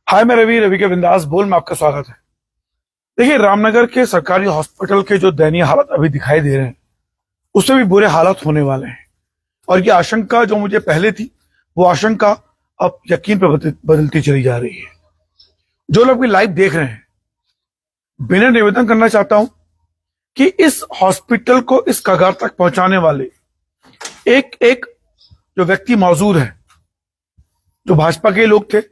हाय, मैं रवि के बिंदास बोल में आपका स्वागत है। देखिए, रामनगर के सरकारी हॉस्पिटल के जो दयनीय हालत अभी दिखाई दे रहे हैं, उससे भी बुरे हालात होने वाले हैं। और ये आशंका जो मुझे पहले थी, वो आशंका अब यकीन पे बदलती चली जा रही है। जो लोग भी लाइव देख रहे हैं, विनय निवेदन करना चाहता हूं कि इस हॉस्पिटल को इस कगार तक पहुंचाने वाले एक एक जो व्यक्ति मौजूद है, जो भाजपा के लोग थे,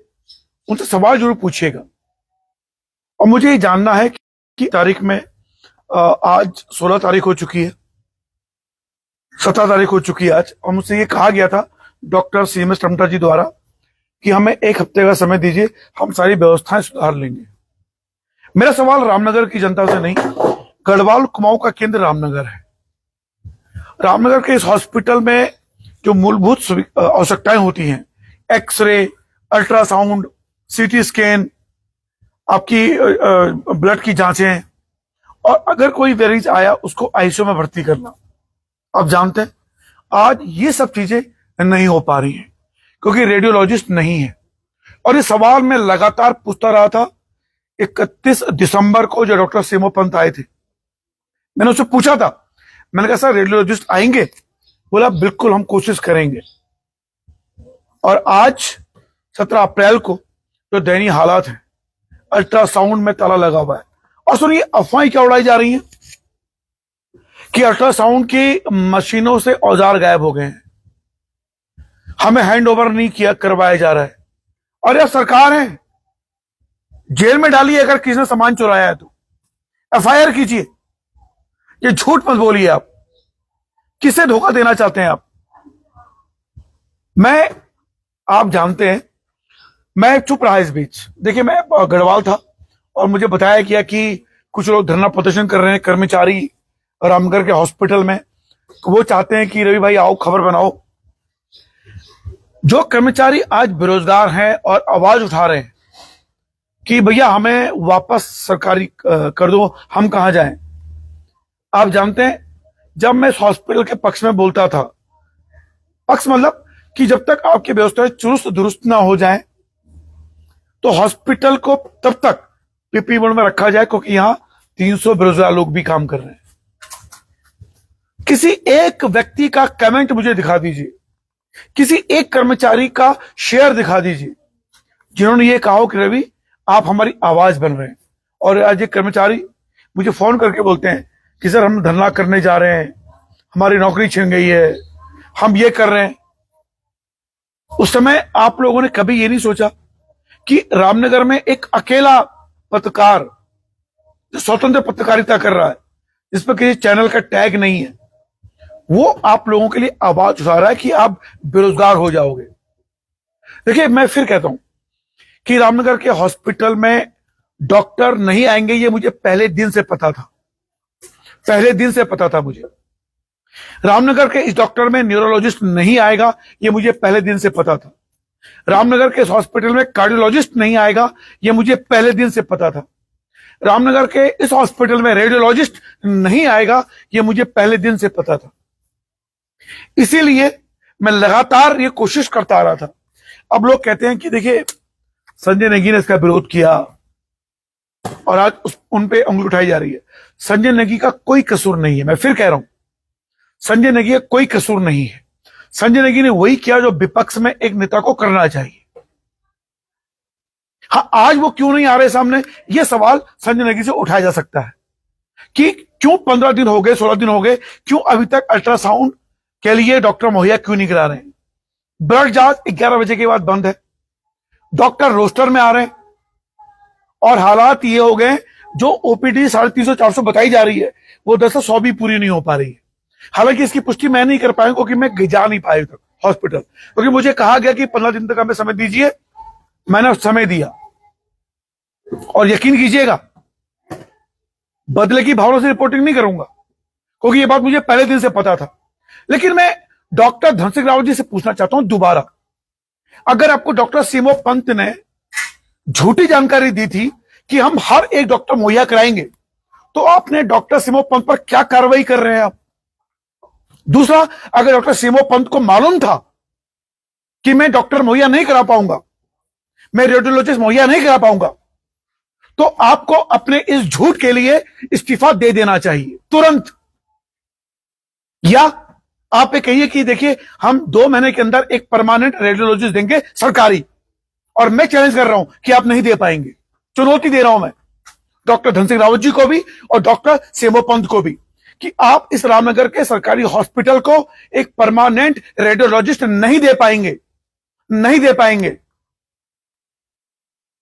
उनसे सवाल जरूर पूछिएगा। और मुझे ये जानना है कि तारीख में आज 16 तारीख हो चुकी है, 17 तारीख हो चुकी है आज, और मुझसे ये कहा गया था डॉक्टर CMS टमटा जी द्वारा कि हमें एक हफ्ते का समय दीजिए, हम सारी व्यवस्थाएं सुधार लेंगे। मेरा सवाल रामनगर की जनता से नहीं, गढ़वाल कुमाऊं का केंद्र रामनगर है। रामनगर के इस हॉस्पिटल में जो मूलभूत आवश्यकताएं होती हैं, एक्सरे, अल्ट्रासाउंड, CT स्कैन, आपकी ब्लड की जांचें, और अगर कोई मरीज आया उसको ICU में भर्ती करना, आप जानते हैं आज ये सब चीजें नहीं हो पा रही हैं क्योंकि रेडियोलॉजिस्ट नहीं है। और इस सवाल में लगातार पूछता रहा था। 31 दिसंबर को जो डॉक्टर सीमो पंत आए थे, मैंने उससे पूछा था, मैंने कहा सर रेडियोलॉजिस्ट आएंगे? बोला बिल्कुल, हम कोशिश करेंगे। और आज 17 अप्रैल को जो दयनीय हालात है, अल्ट्रासाउंड में ताला लगा हुआ है। और सुनिए, अफवाहें क्या उड़ाई जा रही हैं कि अल्ट्रासाउंड की मशीनों से औजार गायब हो गए हैं, हमें हैंड ओवर नहीं किया करवाया जा रहा है। और यह सरकार है, जेल में डालिए अगर किसी ने सामान चुराया है तो, FIR कीजिए। ये झूठ मत बोलिए। आप किसे धोखा देना चाहते हैं आप जानते हैं, मैं चुप रहा इस बीच। देखिए, मैं गढ़वाल था और मुझे बताया गया कि कुछ लोग धरना प्रदर्शन कर रहे हैं, कर्मचारी रामनगर के हॉस्पिटल में। वो चाहते हैं कि रवि भाई आओ, खबर बनाओ। जो कर्मचारी आज बेरोजगार हैं और आवाज उठा रहे हैं कि भैया हमें वापस सरकारी कर दो, हम कहां जाएं। आप जानते हैं, जब मैं इस हॉस्पिटल के पक्ष में बोलता था, पक्ष मतलब कि जब तक आपकी व्यवस्था चुस्त दुरुस्त ना हो जाए तो हॉस्पिटल को तब तक PPE मोड में रखा जाए, क्योंकि यहां 300 बेरोजगार लोग भी काम कर रहे हैं। किसी एक व्यक्ति का कमेंट मुझे दिखा दीजिए, किसी एक कर्मचारी का शेयर दिखा दीजिए जिन्होंने ये कहा हो कि रवि आप हमारी आवाज बन रहे हैं। और आज ये कर्मचारी मुझे फोन करके बोलते हैं कि सर हम धरना करने जा रहे हैं, हमारी नौकरी छिन गई है, हम ये कर रहे हैं। उस समय आप लोगों ने कभी ये नहीं सोचा कि रामनगर में एक अकेला पत्रकार जो स्वतंत्र पत्रकारिता कर रहा है, जिस पर किसी चैनल का टैग नहीं है, वो आप लोगों के लिए आवाज उठा रहा है कि आप बेरोजगार हो जाओगे। देखिए, मैं फिर कहता हूं कि रामनगर के हॉस्पिटल में डॉक्टर नहीं आएंगे, ये मुझे पहले दिन से पता था। पहले दिन से पता था मुझे। रामनगर के इस डॉक्टर में न्यूरोलॉजिस्ट नहीं आएगा, ये मुझे पहले दिन से पता था। रामनगर के इस हॉस्पिटल में कार्डियोलॉजिस्ट नहीं आएगा, ये मुझे पहले दिन से पता था। रामनगर के इस हॉस्पिटल में रेडियोलॉजिस्ट नहीं आएगा, ये मुझे पहले दिन से पता था। इसीलिए मैं लगातार ये कोशिश करता आ रहा था। अब लोग कहते हैं कि देखिए संजय नेगी ने इसका विरोध किया और आज उन पे उंगली उठाई जा रही है। संजय नेगी का कोई कसूर नहीं है। मैं फिर कह रहा हूं, संजय नेगी का कोई कसूर नहीं है। संजय नेगी ने वही किया जो विपक्ष में एक नेता को करना चाहिए। हाँ, आज वो क्यों नहीं आ रहे सामने, ये सवाल संजय नेगी से उठाया जा सकता है कि क्यों 15 दिन हो गए, 16 दिन हो गए, क्यों अभी तक अल्ट्रासाउंड के लिए डॉक्टर मुहैया क्यों नहीं करा रहे हैं। ब्लड जांच 11 बजे के बाद बंद है, डॉक्टर रोस्टर में आ रहे हैं, और हालात ये हो गए जो OPD 350 400 बताई जा रही है, वो 100 भी पूरी नहीं हो पा रही है। हालांकि इसकी पुष्टि मैं नहीं कर पाया क्योंकि मैं जा नहीं पाया तक हॉस्पिटल, क्योंकि मुझे कहा गया कि 15 दिन तक हमें समय दीजिए। मैंने समय दिया, और यकीन कीजिएगा बदले की भावना से रिपोर्टिंग नहीं करूंगा, क्योंकि ये बात मुझे पहले दिन से पता था। लेकिन मैं डॉक्टर धन सिंह रावत जी से पूछना चाहता हूं दोबारा, अगर आपको डॉक्टर सीमो पंत ने झूठी जानकारी दी थी कि हम हर एक डॉक्टर मुहैया कराएंगे, तो आपने डॉक्टर सीमो पंत पर क्या कार्रवाई कर रहे हैं आप? दूसरा, अगर डॉक्टर सीमो पंत को मालूम था कि मैं डॉक्टर मुहैया नहीं करा पाऊंगा, मैं रेडियोलॉजिस्ट मुहैया नहीं करा पाऊंगा, तो आपको अपने इस झूठ के लिए इस्तीफा दे देना चाहिए तुरंत। या आप ये कहिए कि देखिए हम 2 महीने के अंदर एक परमानेंट रेडियोलॉजिस्ट देंगे सरकारी, और मैं चैलेंज कर रहा हूं कि आप नहीं दे पाएंगे। चुनौती दे रहा हूं मैं डॉक्टर धन सिंह रावत जी को भी और डॉक्टर सेमो पंत को भी कि आप इस रामनगर के सरकारी हॉस्पिटल को एक परमानेंट रेडियोलॉजिस्ट नहीं दे पाएंगे, नहीं दे पाएंगे।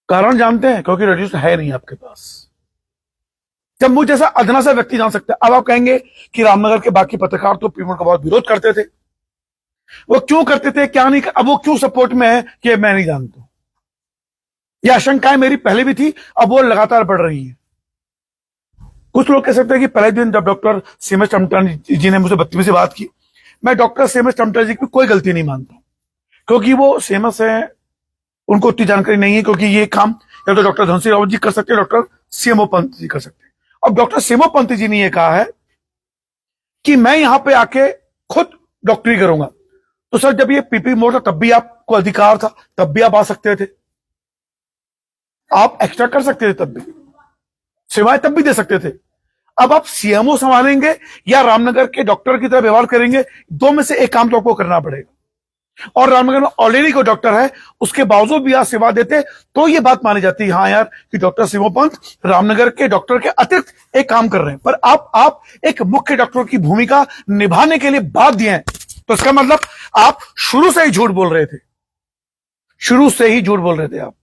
कारण जानते हैं? क्योंकि रेडियोलॉजिस्ट है नहीं आपके पास। जब मुझ जैसा अदना सा व्यक्ति जान सकता है। अब आप कहेंगे कि रामनगर के बाकी पत्रकार तो पीएम का बहुत विरोध करते थे, वो क्यों करते थे, क्या नहीं, अब वो क्यों सपोर्ट में है कि मैं नहीं जानता। ये आशंकाएं मेरी पहले भी थी, अब वो लगातार बढ़ रही है। कुछ लोग कह सकते हैं कि पहले दिन जब डॉक्टर सीएमएस टमटा जी ने मुझसे बदतमीजी से बात की, मैं डॉक्टर सीएमएस टमटा जी की कोई गलती नहीं मानता, क्योंकि वो सीएमएस है, उनको उतनी जानकारी नहीं है, क्योंकि ये काम या तो डॉक्टर धन सिंह रावत जी कर सकते हैं, डॉक्टर सीएमओ पंत जी कर सकते हैं। अब डॉक्टर सीएमओ पंत जी ने यह कहा है कि मैं यहां पे आके खुद डॉक्टरी करूंगा। तो सर, जब ये पीपी मोड था तब भी आपको अधिकार था, तब भी आप आ सकते थे, आप एक्स्ट्रा कर सकते थे, तब भी सेवाएं तब भी दे सकते थे। अब आप सीएमओ संभालेंगे या रामनगर के डॉक्टर की तरह व्यवहार करेंगे, 2 में से एक काम तो आपको करना पड़ेगा। और रामनगर में ऑलरेडी कोई डॉक्टर है, उसके बावजूद भी आप सेवा देते तो ये बात मानी जाती है, हाँ यार, कि डॉक्टर सीएमओ पंत रामनगर के डॉक्टर के अतिरिक्त एक काम कर रहे हैं। पर आप एक मुख्य डॉक्टर की भूमिका निभाने के लिए बाध्य हैं, तो इसका मतलब आप शुरू से ही झूठ बोल रहे थे, शुरू से ही झूठ बोल रहे थे आप।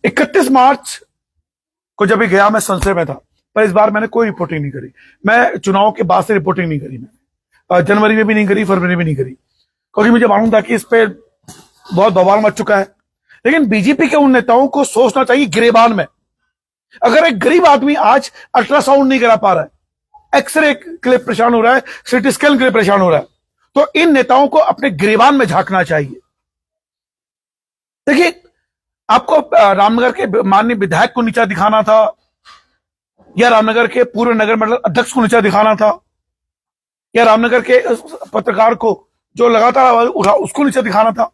31 मार्च को जब भी गया, मैं संशय में था, पर इस बार मैंने कोई रिपोर्टिंग नहीं करी। मैं चुनाव के बाद से रिपोर्टिंग नहीं करी, मैंने जनवरी में भी नहीं करी, फरवरी में नहीं करी, क्योंकि मुझे मालूम था कि इस पे बहुत बवाल मच चुका है। लेकिन बीजेपी के उन नेताओं को सोचना चाहिए गिरेबान में। अगर एक गरीब आदमी आज अल्ट्रासाउंड नहीं करा पा रहा है, एक्सरे के लिए परेशान हो रहा है, सीटी स्कैन के लिए परेशान हो रहा है, तो इन नेताओं को अपने गिरेबान में झांकना चाहिए। देखिए, आपको रामनगर के माननीय विधायक को नीचा दिखाना था, या रामनगर के पूर्व नगर मंडल अध्यक्ष को नीचा दिखाना था, या रामनगर के पत्रकार को जो लगातार आवाज उठा उसको नीचे दिखाना था।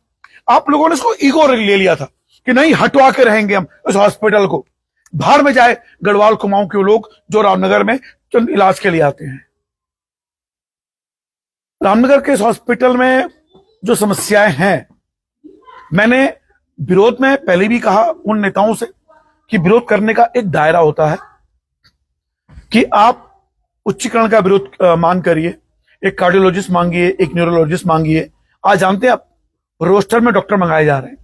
आप लोगों ने इसको ईगो ले लिया था कि नहीं, हटवा के रहेंगे हम इस हॉस्पिटल को, बाहर में जाए गढ़वाल कुमाऊं के लोग जो रामनगर में चंद इलाज के लिए आते हैं। रामनगर के इस हॉस्पिटल में जो समस्याएं हैं, मैंने विरोध में पहले भी कहा उन नेताओं से कि विरोध करने का एक दायरा होता है, कि आप उच्चीकरण का विरोध मांग करिए, एक कार्डियोलॉजिस्ट मांगिए, एक न्यूरोलॉजिस्ट मांगिए। आज जानते हैं आप, रोस्टर में डॉक्टर मंगाए जा रहे हैं,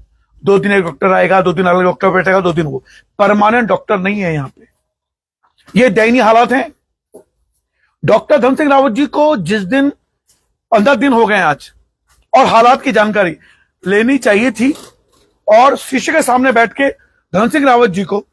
2 दिन एक डॉक्टर आएगा, 2 दिन अलग डॉक्टर बैठेगा, 2 दिन वो, परमानेंट डॉक्टर नहीं है यहां पे। ये दयनीय हालात हैं। डॉक्टर धन सिंह रावत जी को जिस दिन 15 दिन हो गए आज, और हालात की जानकारी लेनी चाहिए थी, और शीशे के सामने बैठ के धन सिंह रावत जी को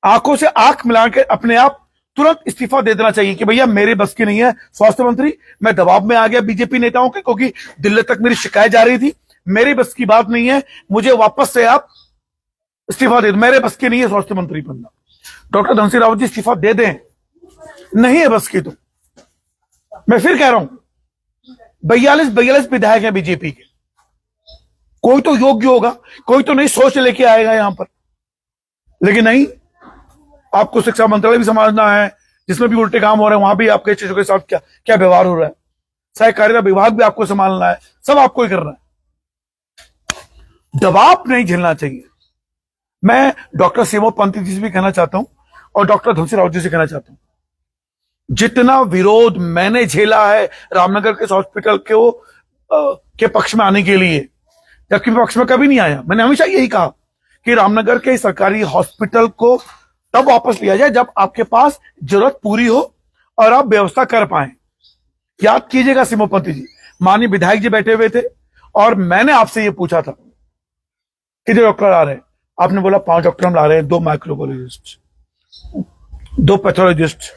आंखों से आंख मिला के अपने आप तुरंत इस्तीफा दे देना चाहिए कि भैया मेरे बस की नहीं है स्वास्थ्य मंत्री, मैं दबाव में आ गया बीजेपी नेताओं के, क्योंकि दिल्ली तक मेरी शिकायत जा रही थी, मेरे बस की बात नहीं है, मुझे वापस से आप इस्तीफा दे दो, मेरे बस की नहीं है स्वास्थ्य मंत्री बनना। डॉक्टर धन सिंह रावत जी इस्तीफा दे दें, नहीं है बस की तो। मैं फिर कह रहा हूं, 42 विधायक हैं बीजेपी के, कोई तो योग्य होगा, कोई तो नई सोच लेके आएगा यहां पर। लेकिन नहीं, आपको शिक्षा मंत्रालय भी समझना है, जिसमें भी उल्टे काम हो रहे हैं, वहां भी आपके चीजों के साथ क्या क्या व्यवहार हो रहा है, सहकारिता विभाग भी आपको संभालना है, सब आपको ही करना है। दबाव नहीं झेलना चाहिए। मैं डॉक्टर सीएमओ पंत जी से भी कहना चाहता हूं, और डॉक्टर धन सिंह रावत जी से कहना चाहता हूं, जितना विरोध मैंने झेला है रामनगर के हॉस्पिटल के पक्ष में आने के लिए, जबकि पक्ष में कभी नहीं आया, मैंने हमेशा यही कहा कि रामनगर के सरकारी हॉस्पिटल को तब वापस लिया जाए जब आपके पास जरूरत पूरी हो और आप व्यवस्था कर पाए। याद कीजिएगा सीएमओ पंत जी, माननीय विधायक जी बैठे हुए थे, और मैंने आपसे ये पूछा था कि जो डॉक्टर आ रहे हैं, आपने बोला 5 डॉक्टर हम ला रहे हैं, 2 माइक्रोबायोलॉजिस्ट, 2 पैथोलॉजिस्ट,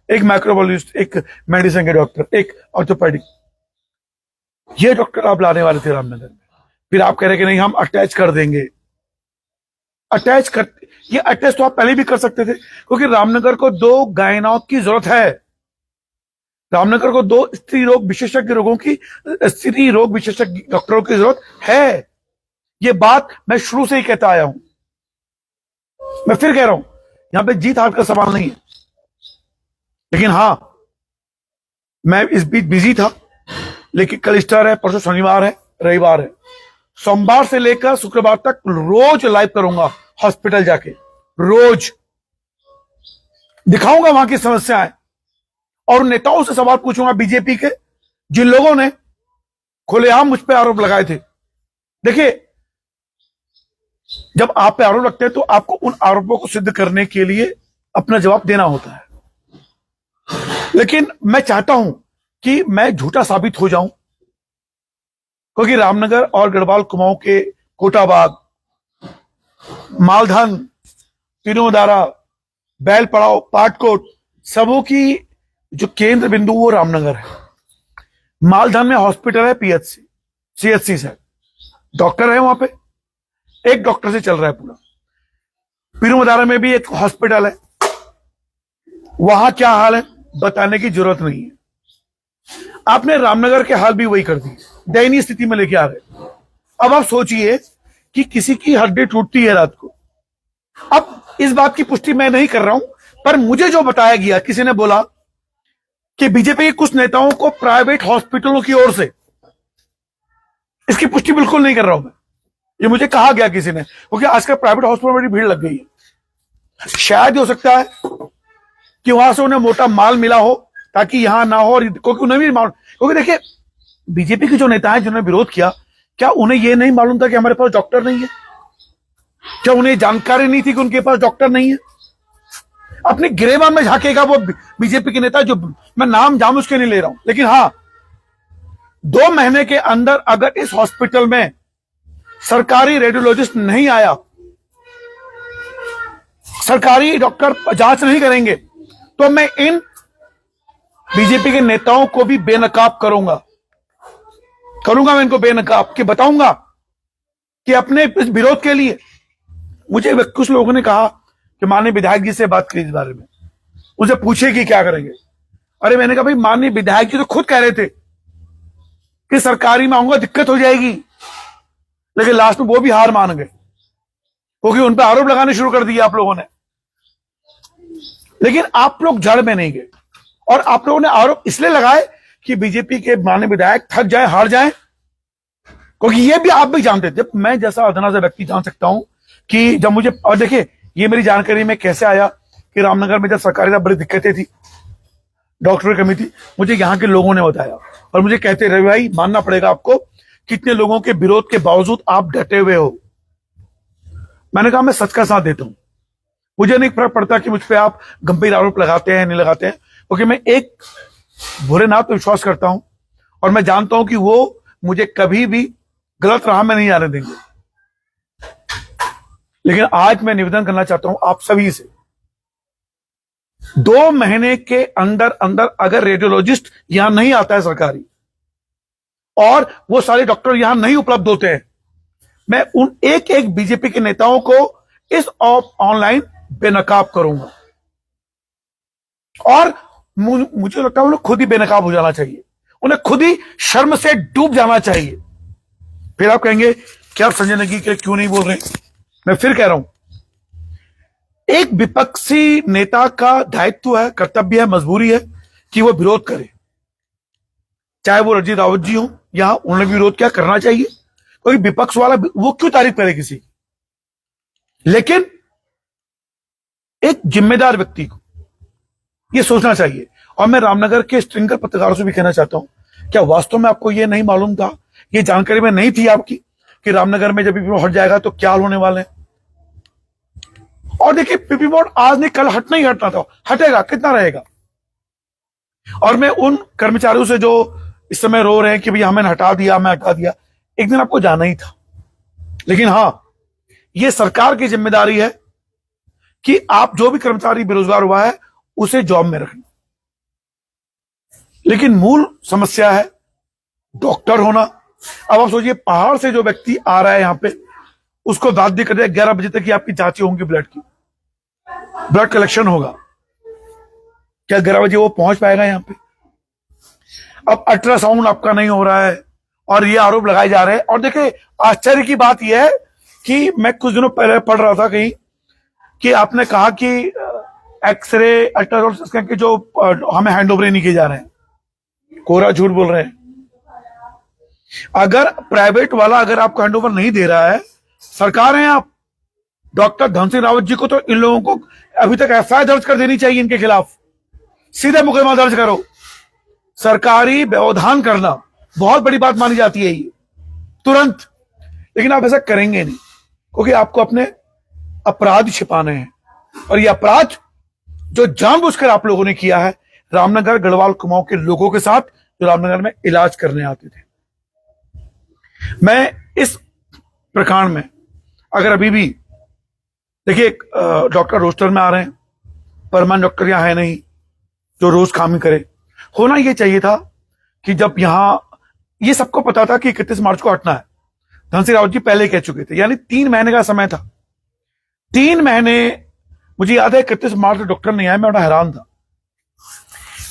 1 माइक्रोबायोलॉजिस्ट, 1 मेडिसिन के डॉक्टर, 1 ऑर्थोपेडिक, ये डॉक्टर आप लाने वाले थे रामनगर में। फिर आप कह रहे कि नहीं, हम अटैच कर देंगे। ये अटैच तो आप पहले भी कर सकते थे, क्योंकि रामनगर को 2 गायनोक की जरूरत है, रामनगर को 2 स्त्री रोग विशेषज्ञ डॉक्टरों की जरूरत है। ये बात मैं शुरू से ही कहता आया हूं। मैं फिर कह रहा हूं, यहां पे जीत हार का सवाल नहीं है, लेकिन हां, मैं इस बीच बिजी था, लेकिन कल ईस्टर है, परसों शनिवार है, रविवार है, सोमवार से लेकर शुक्रवार तक रोज लाइव करूंगा हॉस्पिटल जाके, रोज दिखाऊंगा वहां की समस्याएं और नेताओं से सवाल पूछूंगा बीजेपी के, जिन लोगों ने खुलेआम मुझ पे आरोप लगाए थे। देखिए, जब आप पे आरोप लगते हैं तो आपको उन आरोपों को सिद्ध करने के लिए अपना जवाब देना होता है, लेकिन मैं चाहता हूं कि मैं झूठा साबित हो जाऊं, क्योंकि रामनगर और गढ़वाल कुमाऊं के कोटाबाग, मालधन, तीनोदारा, बैल पड़ाव, पाटकोट, सबों की जो केंद्र बिंदु वो रामनगर है। मालधन में हॉस्पिटल है, पीएचसी, सीएचसी से डॉक्टर है, वहां पे एक डॉक्टर से चल रहा है पूरा। पीरूमदारा में भी एक हॉस्पिटल है, वहां क्या हाल है बताने की जरूरत नहीं है। आपने रामनगर के हाल भी वही कर दी, दयनीय स्थिति में लेके आ गए। अब आप सोचिए कि किसी की हड्डी टूटती है रात को। अब इस बात की पुष्टि मैं नहीं कर रहा हूं, पर मुझे जो बताया गया, किसी ने बोला कि बीजेपी के कुछ नेताओं को प्राइवेट हॉस्पिटलों की ओर से, इसकी पुष्टि बिल्कुल नहीं कर रहा हूं मैं, ये मुझे कहा गया किसी ने, क्योंकि आजकल प्राइवेट हॉस्पिटल में बड़ी भीड़ लग गई है। शायद हो सकता है कि वहां से उन्हें मोटा माल मिला हो ताकि यहां ना हो, और क्योंकि उन्हें भी मालूम, क्योंकि देखिए बीजेपी के जो नेता हैं जिन्होंने विरोध किया, क्या उन्हें यह नहीं मालूम था कि हमारे पास डॉक्टर नहीं है? क्या उन्हें जानकारी नहीं थी कि उनके पास डॉक्टर नहीं है? अपनी गिरेबान में झांकेगा वो बीजेपी के नेता, जो मैं नाम जाम उसके नहीं ले रहा हूं, लेकिन हां, 2 महीने के अंदर अगर इस हॉस्पिटल में सरकारी रेडियोलॉजिस्ट नहीं आया, सरकारी डॉक्टर जांच नहीं करेंगे, तो मैं इन बीजेपी के नेताओं को भी बेनकाब करूंगा मैं इनको बेनकाब, कि बताऊंगा कि अपने इस विरोध के लिए मुझे कुछ लोगों ने कहा कि माननीय विधायक जी से बात करी इस बारे में, उनसे पूछे कि क्या करेंगे। अरे मैंने कहा भाई, माननीय विधायक जी तो खुद कह रहे थे कि सरकारी में आऊंगा दिक्कत हो जाएगी, लेकिन लास्ट में वो भी हार मान गए, क्योंकि उन पर आरोप लगाने शुरू कर दिए आप लोगों ने। लेकिन आप लोग जड़ में नहीं गए, और आप लोगों ने आरोप इसलिए लगाए कि बीजेपी के माननीय विधायक थक जाए, हार जाए, क्योंकि ये भी आप भी जानते थे, मैं जैसा अदना सा व्यक्ति जान सकता हूं कि जब मुझे, और देखिए ये मेरी जानकारी में कैसे आया कि रामनगर में जब सरकारी बड़ी दिक्कतें थी, डॉक्टर की कमी थी, मुझे यहां के लोगों ने बताया, और मुझे कहते रहे भाई मानना पड़ेगा आपको, कितने लोगों के विरोध के बावजूद आप डटे हुए हो। मैंने कहा मैं सच का साथ देता हूं, मुझे नहीं फर्क पड़ता कि मुझ पर आप गंभीर आरोप लगाते हैं नहीं लगाते हैं, क्योंकि मैं एक भोलेनाथ पर विश्वास करता हूं, और मैं जानता हूं कि वो मुझे कभी भी गलत राह में नहीं आने देंगे। लेकिन आज मैं निवेदन करना चाहता हूं आप सभी से, 2 महीने के अंदर अंदर अगर रेडियोलॉजिस्ट यहां नहीं आता है सरकारी, और वो सारे डॉक्टर यहां नहीं उपलब्ध होते हैं, मैं उन एक एक बीजेपी के नेताओं को इस ऑनलाइन बेनकाब करूंगा, और मुझे लगता है उन्हें खुद ही बेनकाब हो जाना चाहिए, उन्हें खुद ही शर्म से डूब जाना चाहिए। फिर आप कहेंगे क्या आप संजय नेगी के क्यों नहीं बोल रहे? मैं फिर कह रहा हूं, एक विपक्षी नेता का दायित्व है, कर्तव्य है, मजबूरी है कि वो विरोध करे, चाहे वो रंजीत रावत जी हो, यहां उन्होंने भी विरोध क्या करना चाहिए, क्योंकि विपक्ष वाला वो क्यों तारीफ करे किसी की। लेकिन एक जिम्मेदार व्यक्ति को यह सोचना चाहिए, और मैं रामनगर के स्ट्रिंगर पत्रकारों से भी कहना चाहता हूं, क्या वास्तव में आपको यह नहीं मालूम था, ये जानकारी में नहीं थी आपकी कि रामनगर में जब पीपी मोड़ हट जाएगा तो क्या हाल होने वाले हैं? और देखिए पीपी मोड़ आज नहीं कल हटना ही हटना था, हटेगा, कितना रहेगा। और मैं उन कर्मचारियों से जो इस समय रो रहे हैं कि भैया हमें हटा दिया, हमें हटा दिया, एक दिन आपको जाना ही था। लेकिन हां, यह सरकार की जिम्मेदारी है कि आप जो भी कर्मचारी बेरोजगार हुआ है उसे जॉब में रखना। लेकिन मूल समस्या है डॉक्टर होना। अब आप सोचिए, पहाड़ से जो व्यक्ति आ रहा है यहां पे, उसको बाध्य कर दिया 11 बजे तक की आपकी जांचें होंगी, ब्लड की, ब्लड कलेक्शन होगा, क्या 11 बजे वो पहुंच पाएगा यहां पे? अब अल्ट्रासाउंड आपका नहीं हो रहा है, और ये आरोप लगाए जा रहे हैं। और देखिए आश्चर्य की बात यह है कि मैं कुछ दिनों पहले पढ़ रहा था कहीं कि आपने कहा कि एक्सरे अल्ट्रासाउंड स्कैन के जो हमें हैंड ओवर नहीं किए जा रहे हैं, कोरा झूठ बोल रहे हैं। अगर प्राइवेट वाला अगर आपको हैंड ओवर नहीं दे रहा है, सरकार है आप, डॉक्टर धन सिंह रावत जी को तो इन लोगों को अभी तक एफआईआर दर्ज कर देनी चाहिए इनके खिलाफ, सीधे मुकदमा दर्ज करो। सरकारी व्यवधान करना बहुत बड़ी बात मानी जाती है ये, तुरंत। लेकिन आप ऐसा करेंगे नहीं, क्योंकि आपको अपने अपराध छिपाने हैं। और ये अपराध जो जानबूझकर आप लोगों ने किया है रामनगर गढ़वाल कुमाऊं के लोगों के साथ, जो रामनगर में इलाज करने आते थे। मैं इस प्रकरण में अगर अभी भी देखिए डॉक्टर रोस्टर में आ रहे हैं, परमानेंट डॉक्टर यहां है नहीं जो रोज काम ही करे। होना यह चाहिए था कि जब यहां ये सबको पता था कि 31 मार्च को हटना है, धन सिंह रावत जी पहले कह चुके थे, यानी 3 महीने का समय था। 3 महीने, मुझे याद है 31 मार्च को डॉक्टर नहीं आए, मैं बड़ा हैरान था।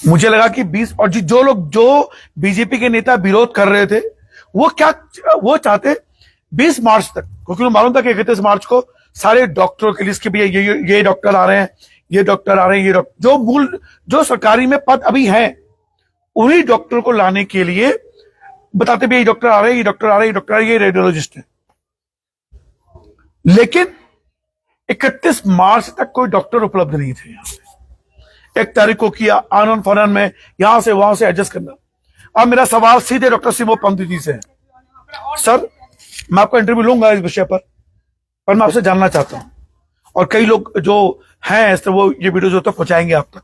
मुझे लगा कि 20 और जो लोग जो बीजेपी के नेता विरोध कर रहे थे वो चाहते 20 मार्च तक, क्योंकि उन्हें मालूम था कि 31 मार्च को सारे डॉक्टरों की लिस्ट के भी ये डॉक्टर आ रहे हैं, ये डॉक्टर आ रहे हैं, ये डॉक्टर जो सरकारी में पद अभी हैं उन्हीं डॉक्टर को लाने के लिए बताते भी ये डॉक्टर आ रहे हैं, ये डॉक्टर आ रहे हैं, ये डॉक्टर आ रहे हैं, ये रेडियोलॉजिस्ट है। लेकिन 31 मार्च तक कोई डॉक्टर उपलब्ध नहीं थे यहां पे। 1 तारीख को किया आनंद फनन में यहां से वहां से एडजस्ट करना। अब मेरा सवाल सीधे डॉक्टर सिमो पंत जी से है। सर, मैं आपका इंटरव्यू लूंगा इस विषय पर मैं आपसे जानना चाहता हूं, और कई लोग जो हैं तो वो ये वीडियो जो तक पहुंचाएंगे आप तक।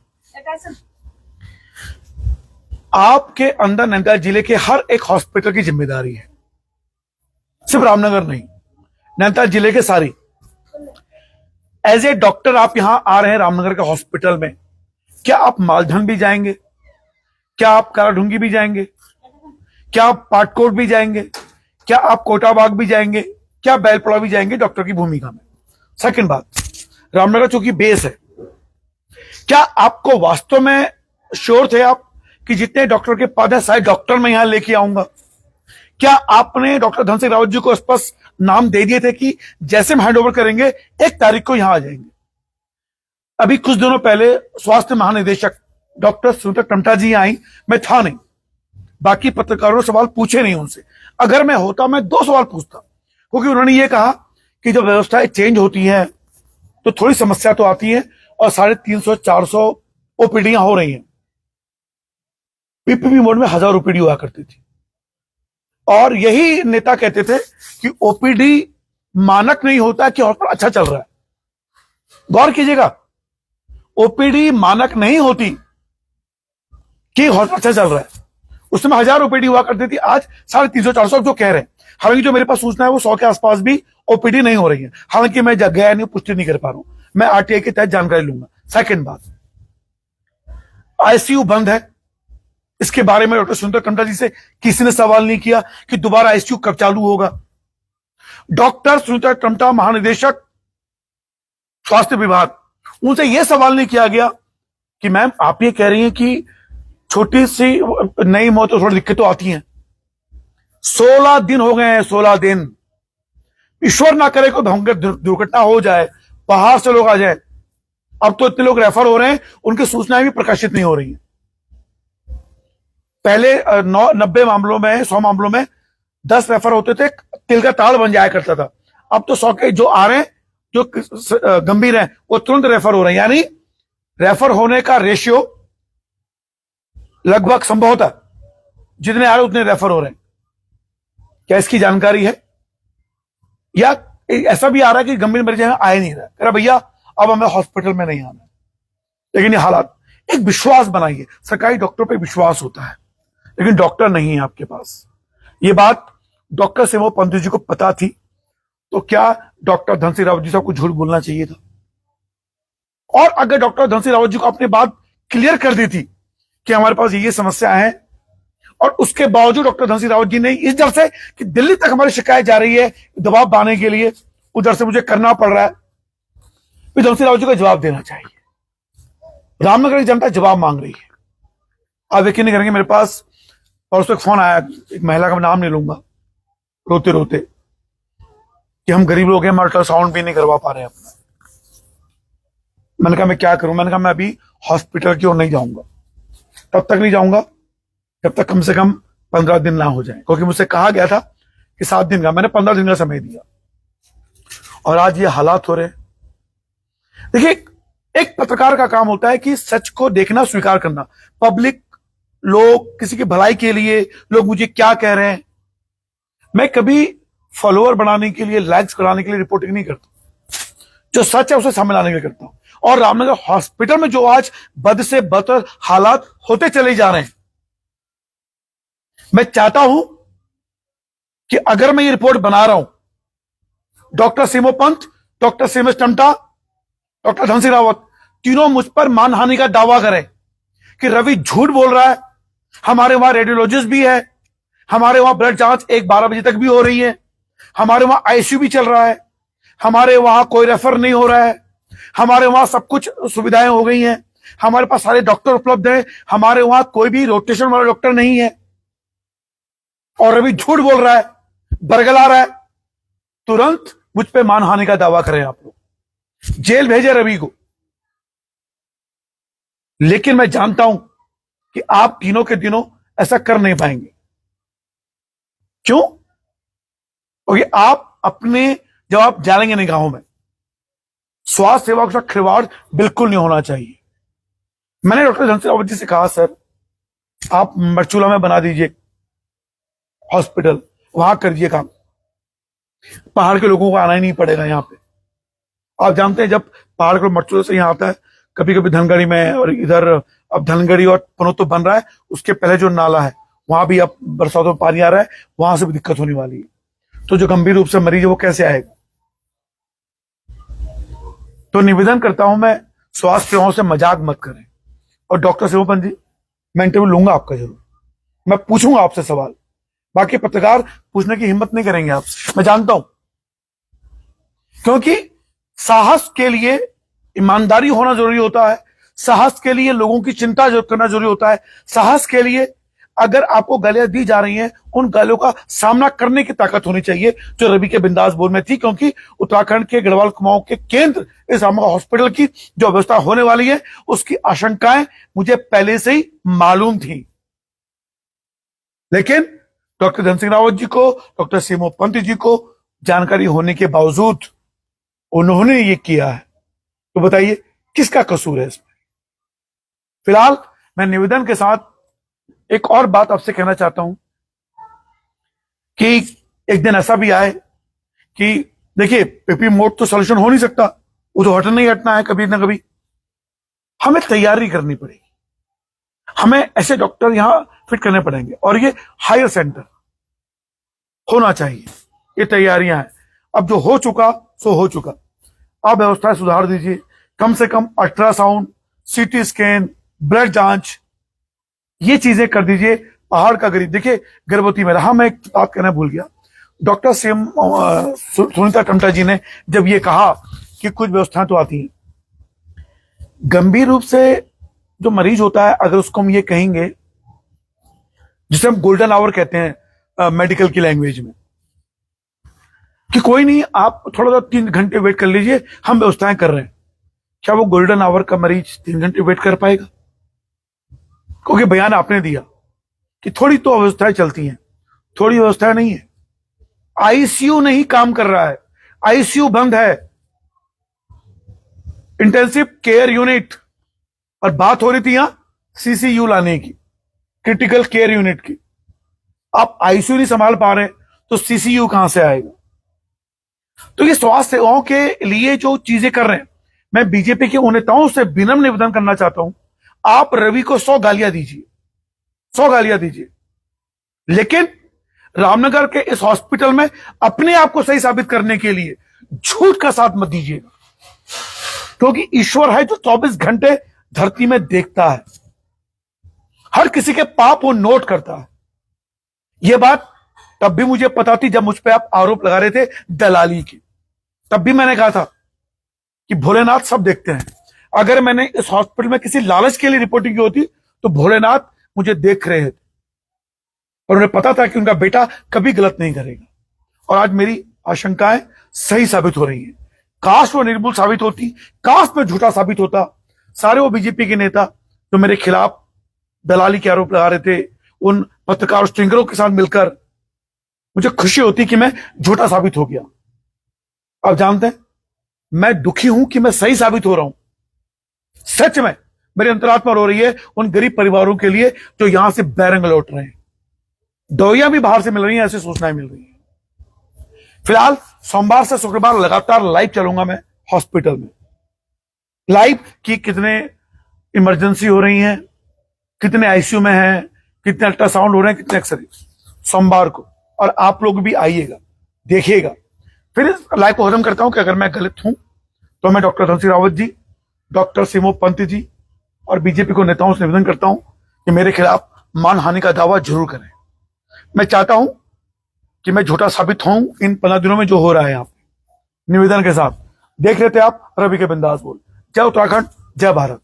आपके अंदर नैनीताल जिले के हर एक हॉस्पिटल की जिम्मेदारी है, सिर्फ रामनगर नहीं, नैनीताल जिले के सारी। एज ए डॉक्टर आप यहां आ रहे हैं रामनगर के हॉस्पिटल में, क्या आप मालधन भी जाएंगे? क्या आप काराढूंगी भी जाएंगे? क्या आप पाटकोट भी जाएंगे? क्या आप कोटाबाग भी जाएंगे? क्या बैलपड़ा भी जाएंगे डॉक्टर की भूमिका में? सेकंड बात, रामनगर चूंकि बेस है, क्या आपको वास्तव में श्योर थे आप कि जितने डॉक्टर के पद है सारे डॉक्टर मैं यहां लेके आऊंगा? क्या आपने डॉक्टर धन सिंह रावत जी को स्पष्ट नाम दे दिए थे कि जैसे हम हैंड ओवर करेंगे 1 तारीख को यहां आ जाएंगे? अभी कुछ दिनों पहले स्वास्थ्य महानिदेशक डॉक्टर सुनीता टमटा जी आई, मैं था नहीं, बाकी पत्रकारों ने सवाल पूछे नहीं उनसे। अगर मैं होता मैं 2 सवाल पूछता, क्योंकि उन्होंने ये कहा कि जब व्यवस्थाएं चेंज होती हैं तो थोड़ी समस्या तो आती है, और 350-400 ओपीडीयां हो रही हैं। पीपीपी मोड में 1000 ओपीडी हुआ करती थी, और यही नेता कहते थे कि ओपीडी मानक नहीं होता कि हॉस्पिटल अच्छा चल रहा है। गौर कीजिएगा, ओपीडी मानक नहीं होती कि हॉस्पिटल अच्छा चल रहा है। उस समय 1000 ओपीडी हुआ करती थी, आज 350-400 जो कह रहे हैं। हालांकि जो मेरे पास सूचना है वो 100 के आसपास भी ओपीडी नहीं हो रही है। हालांकि मैं गया नहीं, पुष्टि नहीं कर पा रहा हूं, मैं आरटीआई के तहत जानकारी लूंगा। सेकंड बात, आईसीयू बंद है, इसके बारे में डॉक्टर सुनीता टमटा जी से किसी ने सवाल नहीं किया कि दोबारा आईसीयू कब चालू होगा। डॉक्टर सुनीता टमटा महानिदेशक स्वास्थ्य विभाग, उनसे यह सवाल नहीं किया गया कि मैम आप ये कह रही हैं कि छोटी सी नई मौत तो थोड़ी दिक्कत तो आती है। 16 दिन हो गए हैं, 16 दिन। ईश्वर ना करे कोई भयंकर दुर्घटना हो जाए, बाहर से लोग आ जाए। अब तो इतने लोग रेफर हो रहे हैं, उनकी सूचनाएं भी प्रकाशित नहीं हो रही हैं। पहले 90 मामलों में, 100 मामलों में 10 रेफर होते थे, तिल का ताड़ बन जाया करता था। अब तो 100 के जो आ रहे हैं, जो गंभीर हैं, वो तुरंत रेफर हो रहे हैं। यानी रेफर होने का रेशियो लगभग संभवतः जितने आ रहे उतने रेफर हो रहे हैं। क्या इसकी जानकारी है? या ऐसा भी आ रहा है कि गंभीर मरीज आए नहीं रहा, अरे भैया अब हमें हॉस्पिटल में नहीं आना। लेकिन ये हालात, एक विश्वास बनाइए, सरकारी डॉक्टर पे विश्वास होता है, लेकिन डॉक्टर नहीं है आपके पास। ये बात डॉक्टर सिमो पंत जी को पता थी, तो क्या डॉक्टर धन सिंह रावत जी साहब को झूठ बोलना चाहिए था? और अगर डॉक्टर धन सिंह रावत जी को अपनी बात क्लियर कर दी थी कि हमारे पास ये समस्या है, और उसके बावजूद डॉक्टर धन सिंह रावत जी ने इस डर से कि दिल्ली तक हमारी शिकायत जा रही है दबाव बनाने के लिए, उधर से मुझे करना पड़ रहा है, फिर धन सिंह रावत जी को जवाब देना चाहिए। रामनगर की जनता जवाब मांग रही है। आप यकीन नहीं करेंगे, मेरे पास और उसको एक फोन आया, एक महिला का नाम नहीं लूंगा, रोते रोते, कि हम गरीब लोग हैं, हम अल्ट्रासाउंड भी नहीं करवा पा रहे हैं अपना। मैंने कहा मैं क्या करूं? मैंने कहा मैं अभी हॉस्पिटल की ओर नहीं जाऊंगा, तब तक नहीं जाऊंगा जब तक कम से कम 15 दिन ना हो जाए, क्योंकि मुझसे कहा गया था कि 7 दिन का, मैंने 15 दिन का समय दिया और आज ये हालात हो रहे हैं। देखिए, एक पत्रकार का काम होता है कि सच को देखना, स्वीकार करना। पब्लिक, लोग, किसी की भलाई के लिए लोग मुझे क्या कह रहे हैं, मैं कभी फॉलोअर बनाने के लिए, लाइक्स बढ़ाने के लिए रिपोर्टिंग नहीं करता। जो सच है उसे सामने लाने के लिए करता हूं। और रामनगर हॉस्पिटल में जो आज बद से बदतर हालात होते चले जा रहे हैं, मैं चाहता हूं कि अगर मैं ये रिपोर्ट बना रहा हूं, डॉक्टर सीमो पंत, डॉक्टर सीमेश टम्टा, डॉक्टर धन सिंह रावत तीनों मुझ पर मानहानि का दावा करें कि रवि झूठ बोल रहा है। हमारे वहां रेडियोलॉजिस्ट भी है, हमारे वहां ब्लड जांच 1-12 बजे तक भी हो रही है, हमारे वहां आईसीयू भी चल रहा है, हमारे वहां कोई रेफर नहीं हो रहा है, हमारे वहां सब कुछ सुविधाएं हो गई हैं, हमारे पास सारे डॉक्टर उपलब्ध हैं, हमारे वहां कोई भी रोटेशन वाला डॉक्टर नहीं है, और रवि झूठ बोल रहा है, बरगला रहा है। तुरंत मुझ पे मानहानि का दावा करें आप लोग, जेल भेजे रवि को। लेकिन मैं जानता हूं कि आप तीनों के दिनों ऐसा कर नहीं पाएंगे। क्यों? क्योंकि आप अपने, जब आप जानेंगे निगाहों में, स्वास्थ्य सेवा के साथ खिलवाड़ बिल्कुल नहीं होना चाहिए। मैंने डॉक्टर धन सिंह रावत जी से कहा, सर आप मरचूला में बना दीजिए हॉस्पिटल, वहां करिए काम, पहाड़ के लोगों को आना ही नहीं पड़ेगा यहां पे। आप जानते हैं जब पहाड़ के मरचूला से यहां आता है, कभी कभी धनगढ़ी में, और इधर अब धनगढ़ी और पनोतो बन रहा है, उसके पहले जो नाला है वहां भी अब बरसातों में पानी आ रहा है, वहां से भी दिक्कत होने वाली है। तो जो गंभीर रूप से मरीज है वो कैसे आएगा? तो निवेदन करता हूं मैं, स्वास्थ्य सेवाओं से मजाक मत करें। और डॉक्टर शिवपंत जी, मैं इंटरव्यू लूंगा आपका जरूर, मैं पूछूंगा आपसे सवाल। बाकी पत्रकार पूछने की हिम्मत नहीं करेंगे आपसे, मैं जानता हूं, क्योंकि साहस के लिए ईमानदारी होना जरूरी होता है, साहस के लिए लोगों की चिंता करना जरूरी होता है, साहस के लिए अगर आपको गालियां दी जा रही हैं, उन गालियों का सामना करने की ताकत होनी चाहिए, जो रवि के बिंदास बोल में थी। क्योंकि उत्तराखंड के गढ़वाल कुमाऊं के केंद्र इस रामनगर हॉस्पिटल की जो व्यवस्था होने वाली है, उसकी आशंकाएं मुझे पहले से ही मालूम थी। लेकिन डॉक्टर धन सिंह रावत जी को, डॉक्टर सीमो पंत जी को जानकारी होने के बावजूद उन्होंने ये किया है, तो बताइए किसका कसूर है इसमें? फिलहाल मैं निवेदन के साथ एक और बात आपसे कहना चाहता हूं कि एक दिन ऐसा भी आए कि देखिए, पीपी मोड तो सोल्यूशन हो नहीं सकता, वो तो हटना ही हटना है कभी ना कभी। हमें तैयारी करनी पड़ेगी, हमें ऐसे डॉक्टर यहां फिट करने पड़ेंगे, और ये हायर सेंटर होना चाहिए। ये तैयारियां हैं, अब जो हो चुका सो हो चुका, आप व्यवस्थाएं सुधार दीजिए। कम से कम अल्ट्रासाउंड, सीटी स्कैन, ब्लड जांच, ये चीजें कर दीजिए। पहाड़ का गरीब, देखिए गर्भवती महिला, हाँ मैं एक बात कहना भूल गया, डॉक्टर सुनीता टम्टा जी ने जब ये कहा कि कुछ व्यवस्थाएं तो आती हैं, गंभीर रूप से जो मरीज होता है, अगर उसको हम ये कहेंगे, जिसे हम गोल्डन आवर कहते हैं मेडिकल की लैंग्वेज में, कि कोई नहीं, आप थोड़ा सा 3 घंटे वेट कर लीजिए, हम व्यवस्थाएं कर रहे हैं, क्या वो गोल्डन आवर का मरीज 3 घंटे वेट कर पाएगा? क्योंकि बयान आपने दिया कि थोड़ी तो व्यवस्थाएं चलती हैं, थोड़ी व्यवस्थाएं नहीं है। आईसीयू नहीं काम कर रहा है, आईसीयू बंद है, इंटेंसिव केयर यूनिट, और बात हो रही थी यहां सीसीयू लाने की, क्रिटिकल केयर यूनिट की। आप आईसीयू नहीं संभाल पा रहे तो सीसीयू कहां से आएगा? तो ये स्वास्थ्य सेवाओं के लिए जो चीजें कर रहे हैं, मैं बीजेपी के उन नेताओं से विनम्र निवेदन करना चाहता हूं, आप रवि को 100 गालियां दीजिए, 100 गालियां दीजिए, लेकिन रामनगर के इस हॉस्पिटल में अपने आप को सही साबित करने के लिए झूठ का साथ मत दीजिएगा। क्योंकि ईश्वर है जो 24 घंटे धरती में देखता है, हर किसी के पाप वो नोट करता है। यह बात तब भी मुझे पता थी जब मुझ पे आप आरोप लगा रहे थे दलाली की, तब भी मैंने कहा था कि भोलेनाथ सब देखते हैं। अगर मैंने इस हॉस्पिटल में किसी लालच के लिए रिपोर्टिंग की होती तो भोलेनाथ मुझे देख रहे थे, और उन्हें पता था कि उनका बेटा कभी गलत नहीं करेगा। और आज मेरी आशंकाएं सही साबित हो रही हैं। काश वो निर्भुल साबित होती, काश मैं झूठा साबित होता। सारे वो बीजेपी के नेता जो मेरे खिलाफ दलाली के आरोप लगा रहे थे, उन पत्रकार स्ट्रिंगरों के साथ मिलकर, मुझे खुशी होती कि मैं झूठा साबित हो गया। आप जानते हैं, मैं दुखी हूं कि मैं सही साबित हो रहा हूं। सच में मेरी अंतरात्मा रो रही है उन गरीब परिवारों के लिए जो यहां से बैरंग लौट रहे हैं। दवाइयां भी बाहर से मिल रही हैं, ऐसी सूचनाएं मिल रही हैं। फिलहाल सोमवार से शुक्रवार लगातार लाइव चलूंगा मैं हॉस्पिटल में, लाइव कि कितने इमरजेंसी हो रही हैं, कितने आईसीयू में हैं, कितने अल्ट्रासाउंड हो रहे हैं, कितने एक्सरे, सोमवार को। और आप लोग भी आइएगा, देखिएगा। फिर इस लाइव को खत्म करता हूं कि अगर मैं गलत हूं तो मैं डॉक्टर धन सिंह रावत जी, डॉक्टर सिमो पंत जी और बीजेपी को नेताओं से निवेदन करता हूं कि मेरे खिलाफ मानहानि का दावा जरूर करें। मैं चाहता हूं कि मैं झूठा साबित हूं इन 15 दिनों में जो हो रहा है यहाँ पे। निवेदन के साथ देख रहे थे आप रवि के बिंदास बोल। जय उत्तराखंड, जय भारत।